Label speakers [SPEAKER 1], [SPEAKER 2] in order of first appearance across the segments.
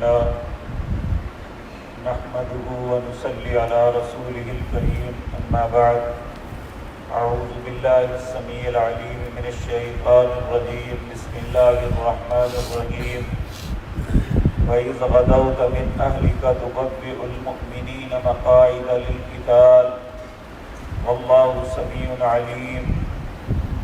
[SPEAKER 1] لله نحمده ونصلي على رسوله الكريم أما بعد أعوذ بالله السميع العليم من الشيطان الرجيم بسم الله الرحمن الرحيم وإذ غدوت من أهلك تبوئ المؤمنين مقاعد للقتال والله سميع عليم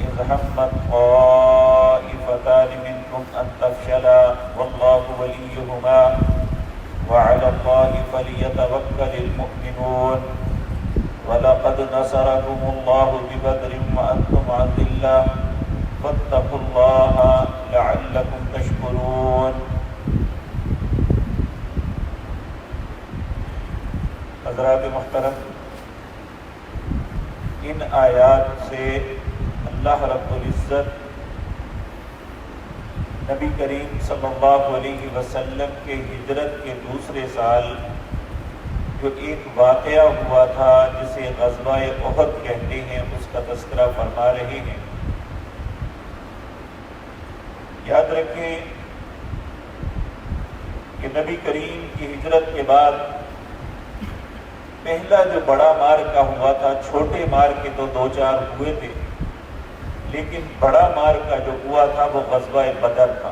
[SPEAKER 1] إذ همت طائفتان منكم أن تفشلا والله وليهما وعلى الله فليتوكل المؤمنون ولقد نصركم الله ببدر وأنتم أذلة فاتقوا الله لعلكم تشكرون. حضرات محترم، ان آیات سے اللہ رب العزت نبی کریم صلی اللہ علیہ وسلم کے ہجرت کے دوسرے سال جو ایک واقعہ ہوا تھا جسے غزوہ احد کہتے ہیں اس کا تذکرہ فرما رہے ہیں. یاد رکھیں کہ نبی کریم کی ہجرت کے بعد پہلا جو بڑا مارکہ ہوا تھا، چھوٹے مارکے تو دو چار ہوئے تھے، لیکن بڑا مارکہ جو ہوا تھا وہ غزوہ بدر تھا.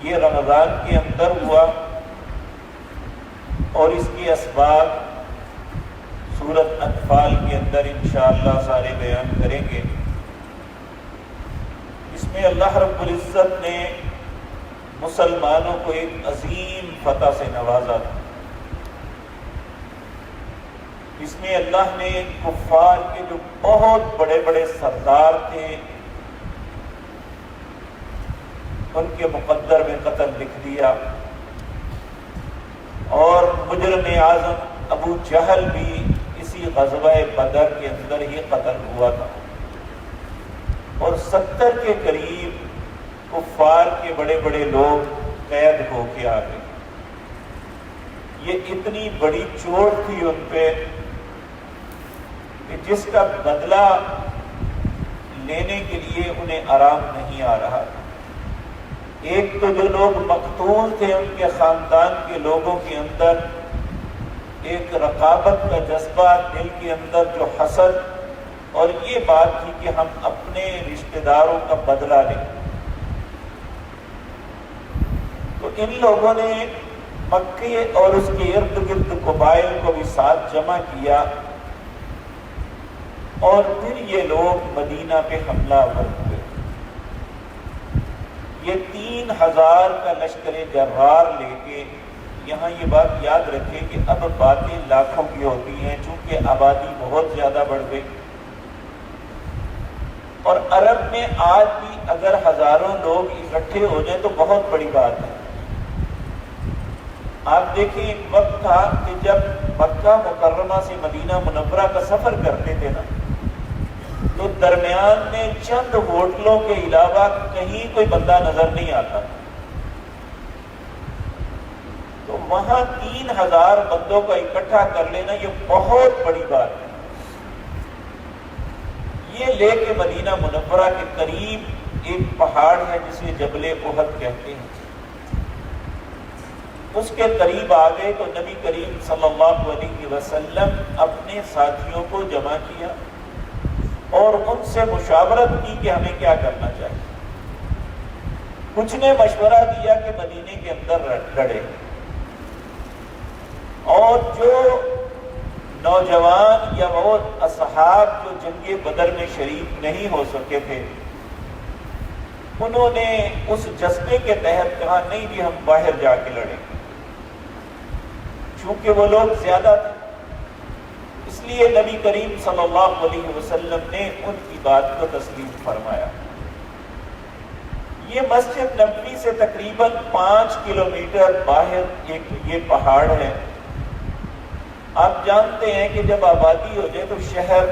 [SPEAKER 1] یہ رمضان کے اندر ہوا اور اس کے اسباب سورۃ انفال کے اندر انشاءاللہ سارے بیان کریں گے. اس میں اللہ رب العزت نے مسلمانوں کو ایک عظیم فتح سے نوازا تھا. اس میں اللہ نے کفار کے جو بہت بڑے بڑے سردار تھے ان کے مقدر میں قتل لکھ دیا، اور مجرم اعظم ابو جہل بھی اسی غزوہ بدر کے اندر ہی قتل ہوا تھا، اور 70 کے قریب کفار کے بڑے بڑے لوگ قید ہو کے آ گئے. یہ اتنی بڑی چوٹ تھی ان پہ کہ جس کا بدلہ لینے کے لیے انہیں آرام نہیں آ رہا تھا. ایک تو جو لوگ مقتول تھے ان کے خاندان کے لوگوں کے اندر ایک رقابت کا جذبہ، دل کے اندر جو حسد اور یہ بات تھی کہ ہم اپنے رشتہ داروں کا بدلہ لیں. تو ان لوگوں نے مکے اور اس کے ارد گرد قبائل کو بھی ساتھ جمع کیا، اور پھر یہ لوگ مدینہ پہ حملہ آور ہوئے. یہ 3000 کا لشکر جرار لے کے، یہاں یہ بات یاد رکھیں کہ اب باتیں لاکھوں کی ہوتی ہیں چونکہ آبادی بہت زیادہ بڑھ گئی، اور عرب میں آج بھی اگر ہزاروں لوگ اکٹھے ہو جائیں تو بہت بڑی بات ہے. آپ دیکھیں ایک وقت تھا کہ جب مکہ مکرمہ سے مدینہ منورہ کا سفر کرتے تھے نا، تو درمیان میں چند ہوٹلوں کے علاوہ کہیں کوئی بندہ نظر نہیں آتا. تو وہاں 3000 بندوں کو اکٹھا کر لینا یہ بہت بڑی بات ہے. یہ لے کے مدینہ منورہ کے قریب ایک پہاڑ ہے جسے جبل احد کہتے ہیں، اس کے قریب آ گئے تو نبی کریم صلی اللہ علیہ وسلم اپنے ساتھیوں کو جمع کیا اور ان سے مشاورت کی کہ ہمیں کیا کرنا چاہیے. کچھ نے مشورہ دیا کہ مدینے کے اندر لڑے، اور جو نوجوان یا وہ اصحاب جو جنگ بدر میں شریک نہیں ہو سکے تھے انہوں نے اس جذبے کے تحت کہا نہیں جی ہم باہر جا کے لڑیں، چونکہ وہ لوگ زیادہ تھے. اس لیے نبی کریم صلی اللہ علیہ وسلم نے ان کی بات کو تسلیم فرمایا. یہ مسجد نبوی سے تقریباً 5 کلومیٹر باہر ایک یہ پہاڑ ہے. آپ جانتے ہیں کہ جب آبادی ہو جائے تو شہر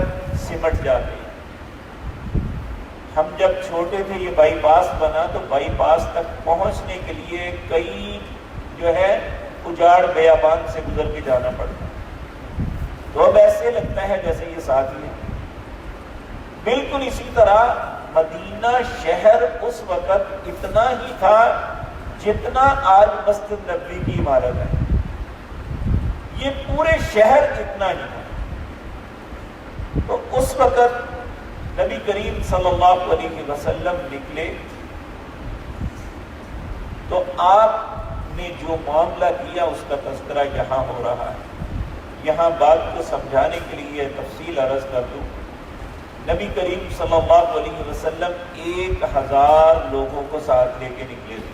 [SPEAKER 1] سمٹ جاتے ہیں. ہم جب چھوٹے تھے یہ بائی پاس بنا تو بائی پاس تک پہنچنے کے لیے کئی جو ہے اجاڑ بیابان سے گزر کے جانا پڑتا. تو اب ایسے لگتا ہے جیسے یہ ساتھی ہے. بالکل اسی طرح مدینہ شہر اس وقت اتنا ہی تھا جتنا آج مسجد نبوی کی عمارت ہے، یہ پورے شہر اتنا ہی ہے۔ تو اس وقت نبی کریم صلی اللہ علیہ وسلم نکلے تو آپ نے جو معاملہ کیا اس کا تذکرہ یہاں ہو رہا ہے۔ یہاں بات کو سمجھانے کے لیے تفصیل عرض کر دوں، نبی کریم صلی اللہ علیہ وسلم 1000 لوگوں کو ساتھ لے کے نکلے تھے۔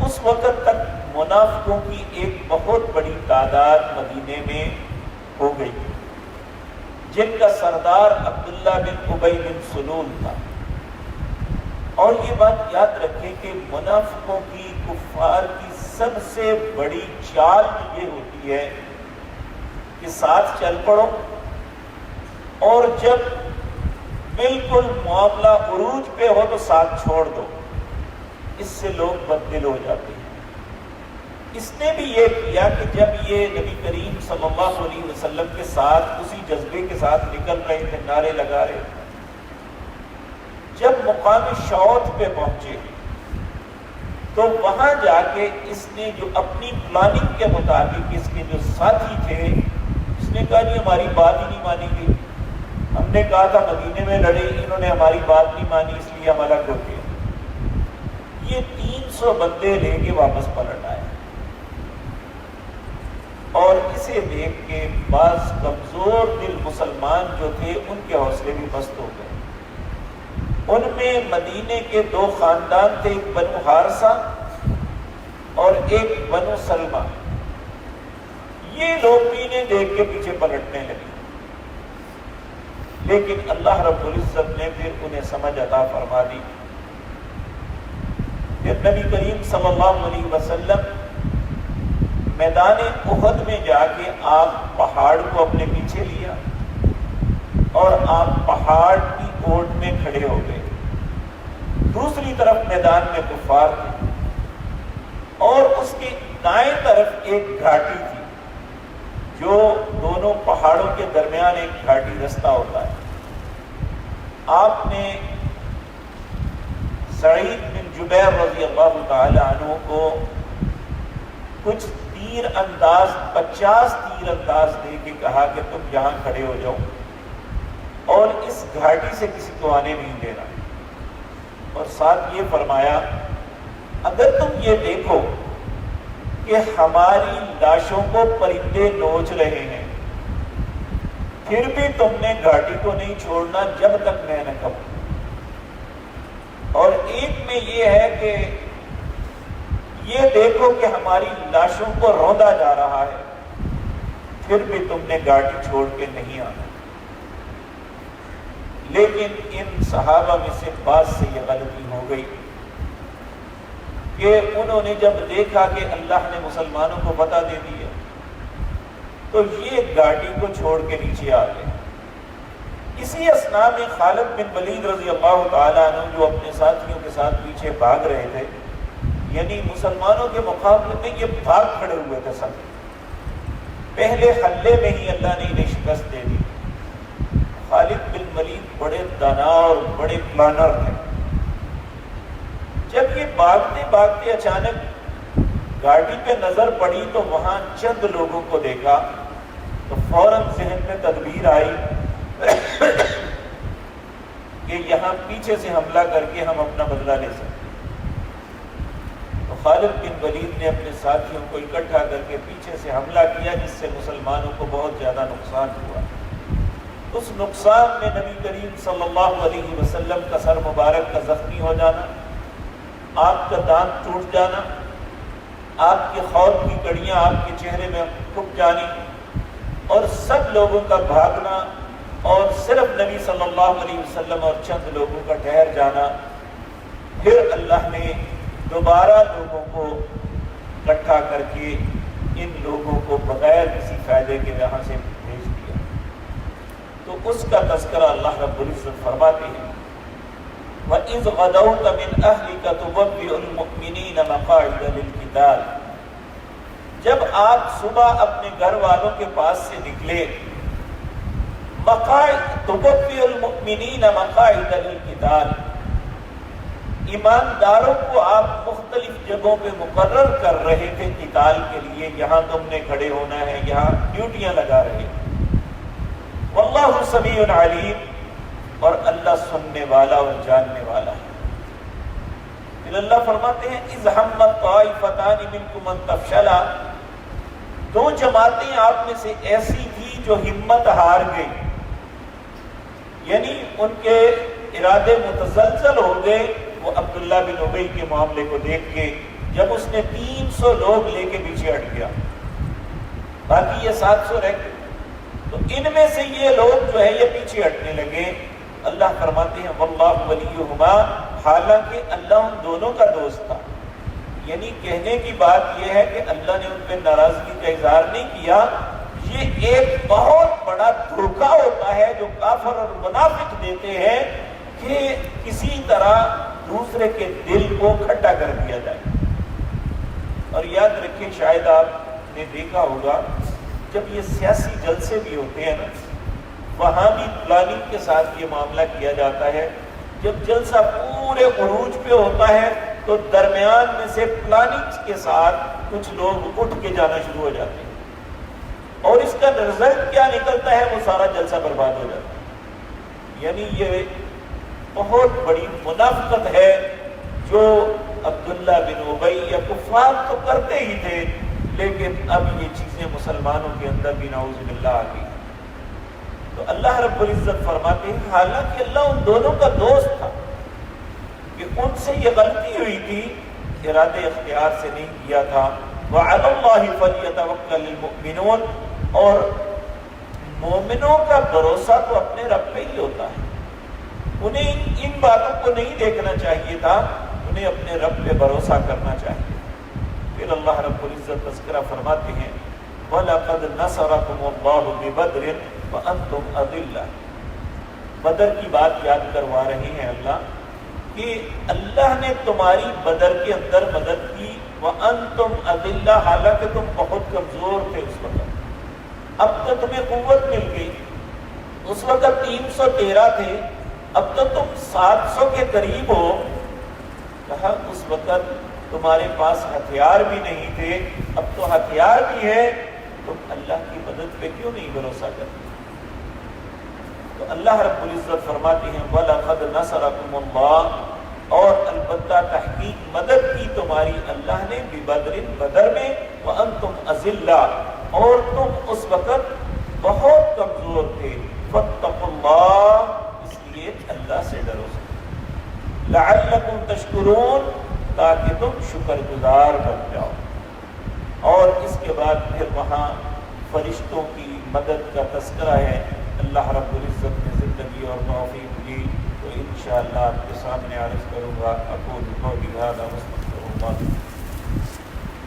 [SPEAKER 1] اس وقت تک منافقوں کی ایک بہت بڑی تعداد مدینے میں ہو گئی، جن کا سردار عبداللہ بن ابی بن سلول تھا۔ اور یہ بات یاد رکھیں کہ منافقوں کی، کفار کی سب سے بڑی چال یہ ہوتی ہے کہ ساتھ چل پڑو، اور جب بالکل معاملہ عروج پہ ہو تو ساتھ چھوڑ دو۔ اس سے لوگ بددل ہو جاتے ہیں۔ اس نے بھی یہ کیا کہ جب یہ نبی کریم صلی اللہ علیہ وسلم کے ساتھ اسی جذبے کے ساتھ نکل رہے تھے، نعرے لگا رہے تھے، جب مقام شوط پہ پہنچے تو وہاں جا کے اس نے جو اپنی پلاننگ کے مطابق اس کے جو ساتھی تھے، اس نے کہا جی ہماری بات ہی نہیں مانی گئی، ہم نے کہا تھا مدینے میں لڑے، انہوں نے ہماری بات نہیں مانی، اس لیے ہم الگ ہو گئے۔ یہ 300 بندے لے کے واپس پلٹ آئے، اور اسے دیکھ کے بعض کمزور دل مسلمان جو تھے ان کے حوصلے بھی پست ہو گئے۔ ان میں مدینے کے 2 خاندان تھے، ایک بنو حارثہ اور ایک بنو سلمہ۔ یہ لوگ بھی انہیں دیکھ کے پیچھے پلٹنے لگے، لیکن اللہ رب العزت نے پھر انہیں سمجھ عطا فرما دی۔ پھر نبی کریم صلی اللہ علیہ وسلم میدان احد میں جا کے آپ پہاڑ کو اپنے پیچھے لیا اور آپ پہاڑ کی اوٹ میں کھڑے ہو گئے۔ دوسری طرف میدان میں کفار تھے، اور اس کی دائیں طرف ایک گھاٹی تھی، جو دونوں پہاڑوں کے درمیان ایک گھاٹی رستہ ہوتا ہے۔ آپ نے سعید بن جبیر رضی اللہ تعالی عنہ کو کچھ تیر انداز 50 تیر انداز دے کے کہا کہ تم یہاں کھڑے ہو جاؤ اور اس گھاٹی سے کسی کو آنے نہیں دینا، اور ساتھ یہ فرمایا اگر تم یہ دیکھو کہ ہماری لاشوں کو پرندے نوچ رہے ہیں پھر بھی تم نے گھاٹی کو نہیں چھوڑنا جب تک میں نہ کہوں۔ اور ایک میں یہ ہے کہ یہ دیکھو کہ ہماری لاشوں کو روندا جا رہا ہے پھر بھی تم نے گھاٹی چھوڑ کے نہیں آنا۔ لیکن ان صحابہ میں سے بعض سے یہ غلطی ہو گئی کہ انہوں نے جب دیکھا کہ اللہ نے مسلمانوں کو فتح دے دی ہے تو یہ گھاٹی کو چھوڑ کے نیچے آ گئے۔ اسی اثناء میں خالد بن ولید رضی اللہ تعالیٰ عنہ جو اپنے ساتھیوں کے ساتھ پیچھے بھاگ رہے تھے، یعنی مسلمانوں کے مقابلے میں یہ بھاگ کھڑے ہوئے تھے سب، پہلے حلے میں ہی اللہ نے انہیں شکست دے دی۔ خالد بن ولید بڑے دانا اور بڑے پلانر تھے۔ جب یہ بھاگتے بھاگتے اچانک گاڑی پہ نظر پڑی تو وہاں چند لوگوں کو دیکھا تو فوراً ذہن میں تدبیر آئی کہ یہاں پیچھے سے حملہ کر کے ہم اپنا بدلہ لے سکتے ہیں۔ تو خالد بن ولید نے اپنے ساتھیوں کو اکٹھا کر کے پیچھے سے حملہ کیا، جس سے مسلمانوں کو بہت زیادہ نقصان ہوا۔ اس نقصان میں نبی کریم صلی اللہ علیہ وسلم کا سر مبارک کا زخمی ہو جانا، آپ کا دانت ٹوٹ جانا، آپ کے خور کی کڑیاں آپ کے چہرے میں پھک جانی، اور سب لوگوں کا بھاگنا، اور صرف نبی صلی اللہ علیہ وسلم اور چند لوگوں کا ٹھہر جانا۔ پھر اللہ نے دوبارہ لوگوں کو اکٹھا کر کے ان لوگوں کو بغیر کسی فائدے کے یہاں سے بھیج دیا۔ تو اس کا تذکرہ اللہ رب العزت فرماتے ہیں وَإِذْ غَدَوْتَ مِنْ أَهْلِكَ تُبَوِّئُ الْمُؤْمِنِينَ مَقَاعِدَ لِلْقِتَالِ، جب آپ صبح اپنے گھر والوں کے پاس سے نکلے، تُبَوِّئُ الْمُؤْمِنِينَ مَقَاعِدَ لِلْقِتَالِ، ایمانداروں کو آپ مختلف جگہوں پہ مقرر کر رہے تھے قتال کے لیے، یہاں تم نے کھڑے ہونا ہے، یہاں ڈیوٹیاں لگا رہے، واللہ سمیع علیم، اور اللہ سننے والا اور جاننے والا ہے۔ پھر اللہ فرماتے ہیں اذ ہمت طائفتان منکم ان تفشلا، دو جماعتیں آپ میں سے ایسی تھی جو ہمت ہار گئی، یعنی ان کے ارادے متزلزل ہو گئے۔ وہ عبداللہ بن ابی کے معاملے کو دیکھ کے، جب اس نے 300 لوگ لے کے پیچھے ہٹ گیا، باقی یہ 700 رہ گئے، تو ان میں سے یہ لوگ جو ہے یہ پیچھے ہٹنے لگے۔ اللہ فرماتے ہیں واللہ ولیہما، حالانکہ اللہ ان دونوں کا دوست تھا، یعنی کہنے کی بات یہ ہے کہ اللہ نے ان پہ ناراضگی کا اظہار نہیں کیا۔ یہ ایک بہت بڑا دھوکہ ہوتا ہے جو کافر اور منافق دیتے ہیں کہ کسی طرح دوسرے کے دل کو کھٹا کر دیا جائے۔ اور یاد رکھیں، شاید آپ نے دیکھا ہوگا جب یہ سیاسی جلسے بھی ہوتے ہیں نا، وہاں بھی پلاننگ کے ساتھ یہ معاملہ کیا جاتا ہے۔ جب جلسہ پورے عروج پہ ہوتا ہے تو درمیان میں سے پلاننگ کے ساتھ کچھ لوگ اٹھ کے جانا شروع ہو جاتے ہیں، اور اس کا رزلٹ کیا نکلتا ہے، وہ سارا جلسہ برباد ہو جاتا ہے۔ یعنی یہ بہت بڑی منافقت ہے جو عبداللہ بن ابی یا کفار تو کرتے ہی تھے، لیکن اب یہ چیزیں مسلمانوں کے اندر بھی نعوذ باللہ آ گئی۔ تو اللہ رب العزت فرماتے ہیں حالانکہ اللہ ان دونوں کا دوست تھا کہ ان سے یہ غلطی ہوئی تھی، ارادے اختیار سے نہیں کیا تھا۔ وَعَلَى اللَّهِ فَلْيَتَوَكَّلِ الْمُؤْمِنُونَ، اور مومنوں کا بھروسہ تو اپنے رب پہ ہی ہوتا ہے، انہیں ان باتوں کو نہیں دیکھنا چاہیے تھا، انہیں اپنے رب پہ بھروسہ کرنا چاہیے۔ پھر اللہ رب العزت تذکرہ فرماتے ہیں وَلَقَدْ نَصَرَكُمُ اللَّهُ بِبَدْرٍ وَأَنْتُمْ أَذِلَّةٌ، بدر کی بات یاد کروا رہے ہیں اللہ کہ اللہ نے تمہاری بدر کے اندر مدد کی، وَأَنْتُمْ أَذِلَّةٌ، حالانکہ تم بہت کمزور تھے اس وقت، اب تو تمہیں قوت مل گئی۔ اس وقت 313 تھے، اب تو تم 700 کے قریب ہو۔ کہا اس وقت تمہارے پاس ہتھیار بھی نہیں تھے، اب تو ہتھیار بھی ہے، تم اللہ کی مدد پہ کیوں نہیں بھروسہ کرتے؟ تو اللہ رب العزت فرماتے ہیں وَلَقَدْ نَصَرَكُمُ اللَّهُ، اور البتہ تحقیق مدد کی تمہاری اللہ نے بِبَدْرٍ، بدر میں، وَأَنْتُمْ أَذِلَّةٌ، اور تم اس وقت بہت کمزور تھے۔ فَاتَّقُوا اللَّهَ، اس لیے اللہ سے ڈرو، لَعَلَّكُمْ تَشْكُرُونَ، تاکہ تم شکر گزار بن جاؤ۔ اور اس کے بعد پھر وہاں فرشتوں کی مدد کا تذکرہ ہے۔ اللہ رب العزت نے زندگی اور توفیق دی تو انشاءاللہ آپ کے سامنے عرض کروں گا۔ اقول قولی ھذا واستغفر اللہ